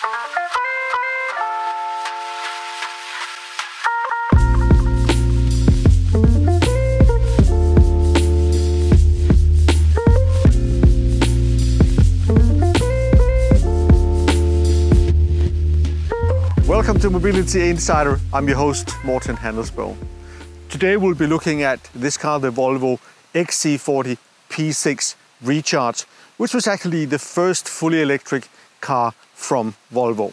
Welcome to Mobility Insider. I'm your host, Morten Handelsbo. Today we'll be looking at this car, the Volvo XC40 P6 Recharge, which was actually the first fully electric car from Volvo.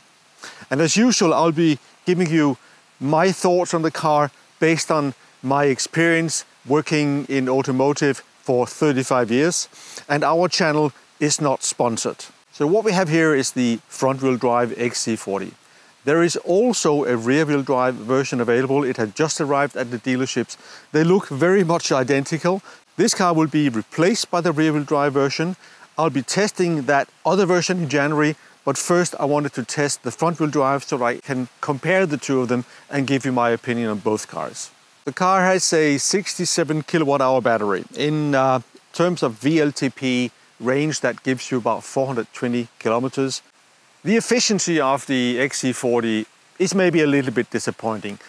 And as usual, I'll be giving you my thoughts on the car based on my experience working in automotive for 35 years. And our channel is not sponsored. So what we have here is the front-wheel drive XC40. There is also a rear-wheel drive version available. It had just arrived at the dealerships. They look very much identical. This car will be replaced by the rear-wheel drive version. I'll be testing that other version in January, but first I wanted to test the front-wheel drive so I can compare the two of them and give you my opinion on both cars. The car has a 67 kilowatt-hour battery. In terms of VLTP range, that gives you about 420 kilometers. The efficiency of the XC40 is maybe a little bit disappointing,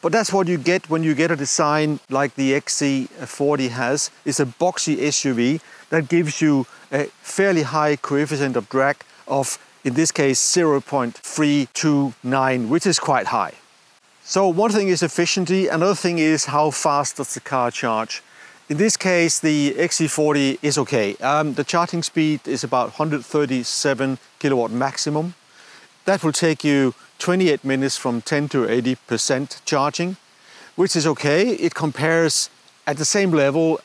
but that's what you get when you get a design like the XC40 has. It's a boxy SUV that gives you a fairly high coefficient of drag of, in this case, 0.329, which is quite high. So one thing is efficiency, another thing is how fast does the car charge. In this case, the XC40 is okay. The charging speed is about 137 kilowatt maximum. That will take you 28 minutes from 10 to 80% charging, which is okay. It compares at the same level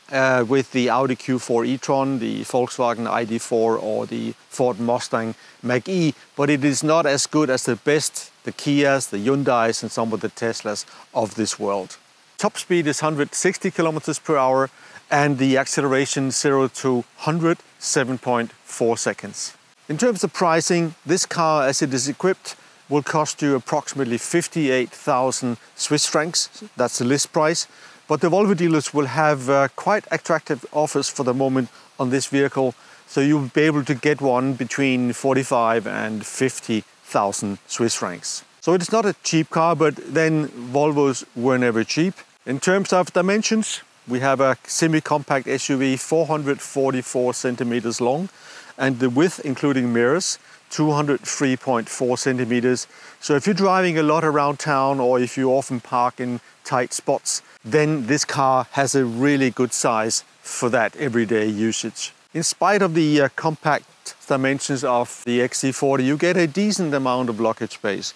with the Audi Q4 e-tron, the Volkswagen ID.4 or the Ford Mustang Mach-E, but it is not as good as the best, the Kias, the Hyundais and some of the Teslas of this world. Top speed is 160 kilometers per hour and the acceleration 0 to 100, 7.4 seconds. In terms of pricing, this car as it is equipped will cost you approximately 58,000 Swiss francs. That's the list price. But the Volvo dealers will have quite attractive offers for the moment on this vehicle. So you'll be able to get one between 45 and 50,000 Swiss francs. So it's not a cheap car, but then Volvos were never cheap. In terms of dimensions, we have a semi-compact SUV, 444 centimeters long, and the width, including mirrors, 203.4 centimeters. So if you're driving a lot around town or if you often park in tight spots, then this car has a really good size for that everyday usage. In spite of the compact dimensions of the XC40, you get a decent amount of luggage space.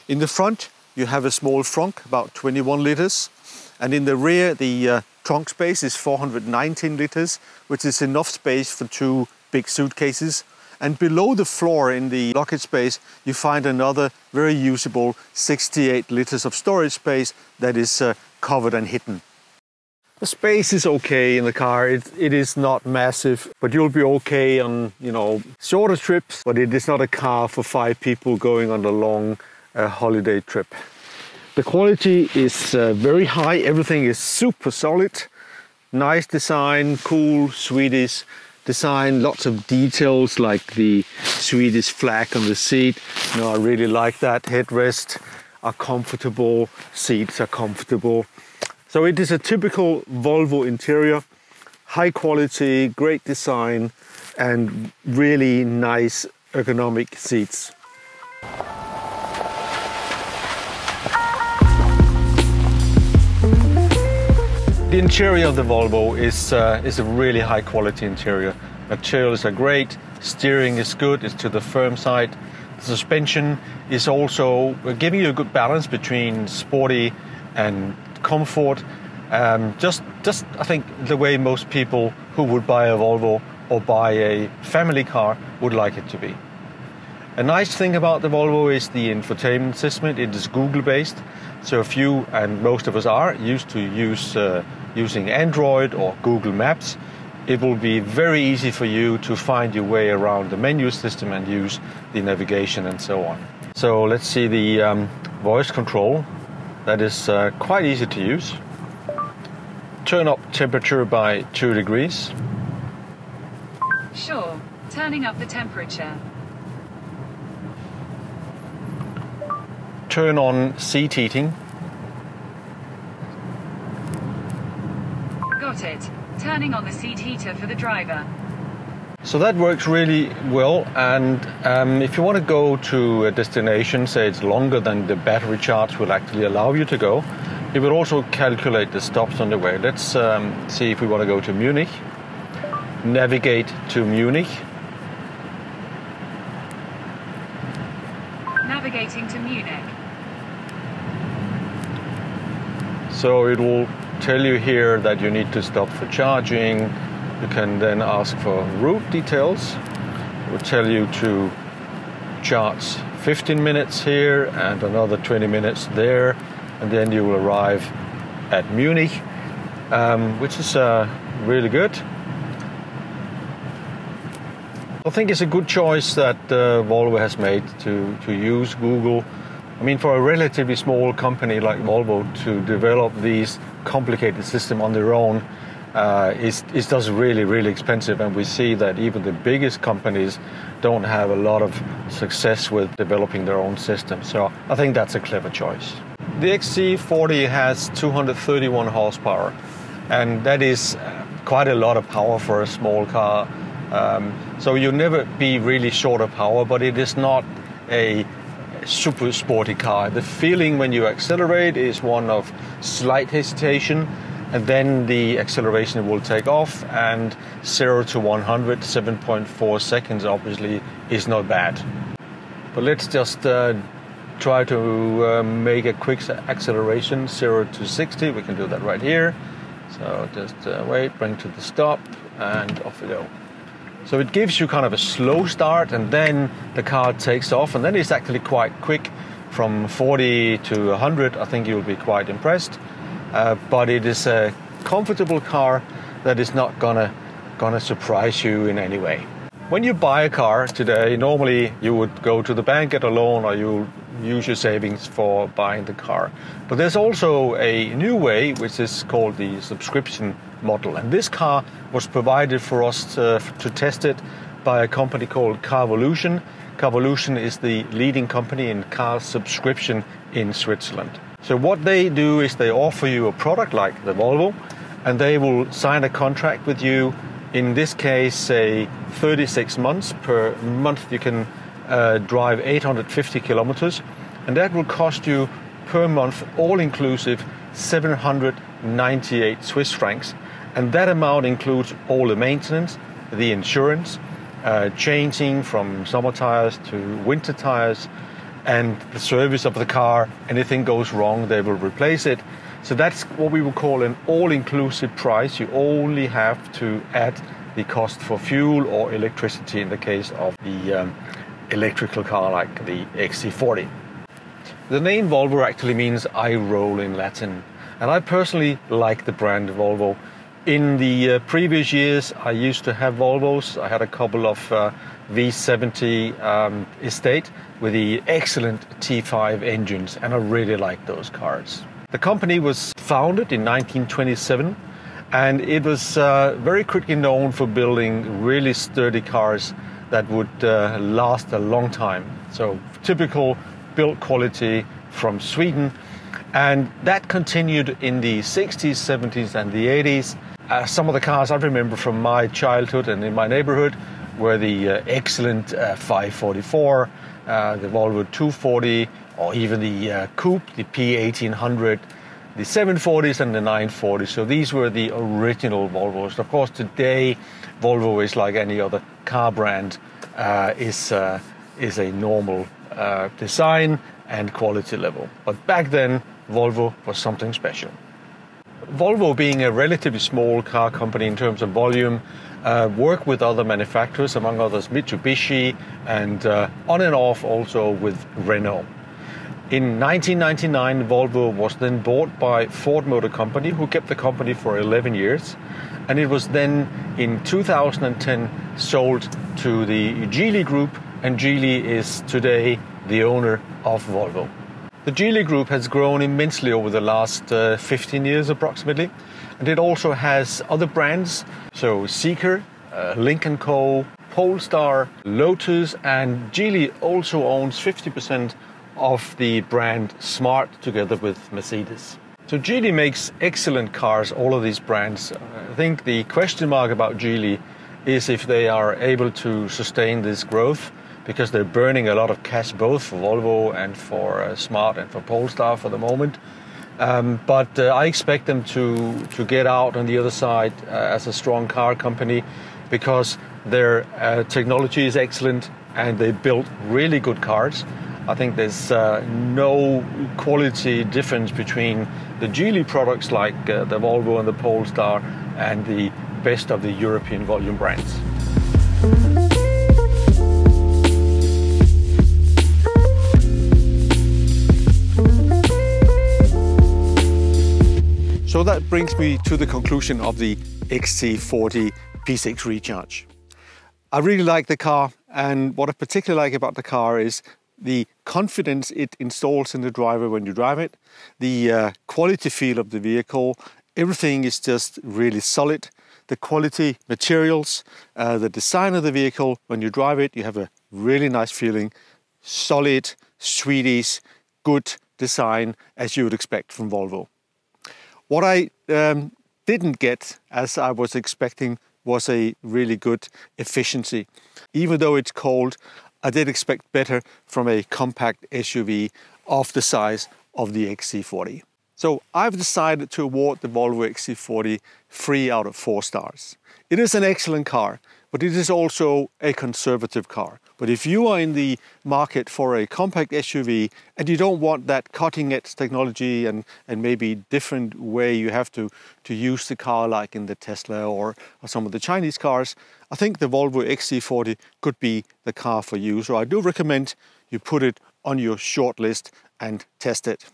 In the front, you have a small trunk, about 21 liters. And in the rear, the trunk space is 419 liters, which is enough space for two big suitcases. And below the floor in the luggage space, you find another very usable 68 liters of storage space that is covered and hidden. The space is okay in the car. It is not massive, but you'll be okay on, shorter trips. But it is not a car for 5 people going on a long holiday trip. The quality is very high. Everything is super solid. Nice design, cool Swedish design, lots of details like the Swedish flag on the seat. I really like that. Headrests are comfortable, seats are comfortable. So it is a typical Volvo interior, high quality, great design, and really nice ergonomic seats. The interior of the Volvo is a really high quality interior. Materials are great, steering is good, it's to the firm side. The suspension is also giving you a good balance between sporty and comfort. Just I think the way most people who would buy a Volvo or buy a family car would like it to be. A nice thing about the Volvo is the infotainment system. It is Google based, so if you, and most of us are, used to using Android or Google Maps, it will be very easy for you to find your way around the menu system and use the navigation and so on. So let's see the voice control. That is quite easy to use. Turn up temperature by 2 degrees. Sure, turning up the temperature. turn on seat heating. Got it. Turning on the seat heater for the driver. So that works really well, and if you want to go to a destination, say it's longer than the battery charge will actually allow you to go, it will also calculate the stops on the way. Let's see if we want to go to Munich. Navigate to Munich. Navigating to Munich. So it will tell you here that you need to stop for charging. You can then ask for route details. It will tell you to charge 15 minutes here and another 20 minutes there, and then you will arrive at Munich, which is really good. I think it's a good choice that Volvo has made to use Google. I mean, for a relatively small company like Volvo to develop these complicated systems on their own is just really expensive, and we see that even the biggest companies don't have a lot of success with developing their own system. So I think that's a clever choice. The XC40 has 231 horsepower, and that is quite a lot of power for a small car. So you'll never be really short of power, but it is not a super sporty car. The feeling when you accelerate is one of slight hesitation, and then the acceleration will take off, and 0 to 100, 7.4 seconds obviously is not bad. But let's just try to make a quick acceleration, 0 to 60. We can do that right here. So just wait, bring to the stop, and off we go. So it gives you kind of a slow start, and then the car takes off, and then it's actually quite quick. From 40 to 100, I think you'll be quite impressed. But it is a comfortable car that is not gonna surprise you in any way. When you buy a car today, normally you would go to the bank, get a loan, or you use your savings for buying the car. But there's also a new way, which is called the subscription model. And this car was provided for us to test it by a company called Carvolution. Carvolution is the leading company in car subscription in Switzerland. So what they do is they offer you a product like the Volvo, and they will sign a contract with you. In this case, say 36 months. Per month you can drive 850 kilometers, and that will cost you per month, all inclusive, 798 Swiss francs. And that amount includes all the maintenance, the insurance, changing from summer tires to winter tires, and the service of the car. Anything goes wrong, they will replace it. So that's what we would call an all-inclusive price. You only have to add the cost for fuel or electricity in the case of the electrical car like the XC40. The name Volvo actually means I roll in Latin, and I personally like the brand Volvo. In the previous years, I used to have Volvos. I had a couple of V70 estate with the excellent T5 engines, and I really like those cars. The company was founded in 1927, and it was very quickly known for building really sturdy cars that would last a long time. So typical build quality from Sweden, and that continued in the 60s, 70s and the 80s. Some of the cars I remember from my childhood and in my neighborhood were the excellent 544, the Volvo 240, or even the coupe, the P1800, the 740s and the 940s. So these were the original Volvos. Of course, today Volvo is like any other car brand, is a normal design and quality level. But back then, Volvo was something special. Volvo, being a relatively small car company in terms of volume, worked with other manufacturers, among others Mitsubishi, and on and off also with Renault. In 1999, Volvo was then bought by Ford Motor Company, who kept the company for 11 years. And it was then in 2010 sold to the Geely Group, and Geely is today the owner of Volvo. The Geely Group has grown immensely over the last 15 years approximately, and it also has other brands, so Zeekr, Lynk & Co, Polestar, Lotus, and Geely also owns 50% of the brand Smart together with Mercedes. So Geely makes excellent cars, all of these brands. I think the question mark about Geely is if they are able to sustain this growth, because they're burning a lot of cash both for Volvo and for Smart and for Polestar for the moment. But I expect them to get out on the other side as a strong car company, because their technology is excellent and they build really good cars. I think there's no quality difference between the Geely products like the Volvo and the Polestar and the best of the European volume brands. So that brings me to the conclusion of the XC40 P6 Recharge. I really like the car, and what I particularly like about the car is the confidence it installs in the driver when you drive it, the quality feel of the vehicle. Everything is just really solid. The quality materials, the design of the vehicle, when you drive it, you have a really nice feeling. Solid, Swedish, good design, as you would expect from Volvo. What I didn't get, as I was expecting, was a really good efficiency. Even though it's cold, I did expect better from a compact SUV of the size of the XC40. So I've decided to award the Volvo XC40 3 out of 4 stars. It is an excellent car, but it is also a conservative car. But if you are in the market for a compact SUV and you don't want that cutting-edge technology and maybe different way you have to use the car like in the Tesla or some of the Chinese cars, I think the Volvo XC40 could be the car for you. So I do recommend you put it on your short list and test it.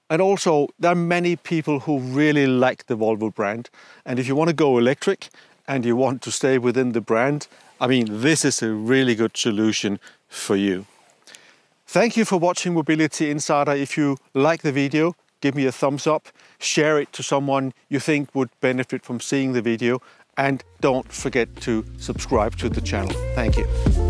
And also, there are many people who really like the Volvo brand. And if you want to go electric and you want to stay within the brand, I mean, this is a really good solution for you. Thank you for watching Mobility Insider. If you like the video, give me a thumbs up, share it to someone you think would benefit from seeing the video, and don't forget to subscribe to the channel. Thank you.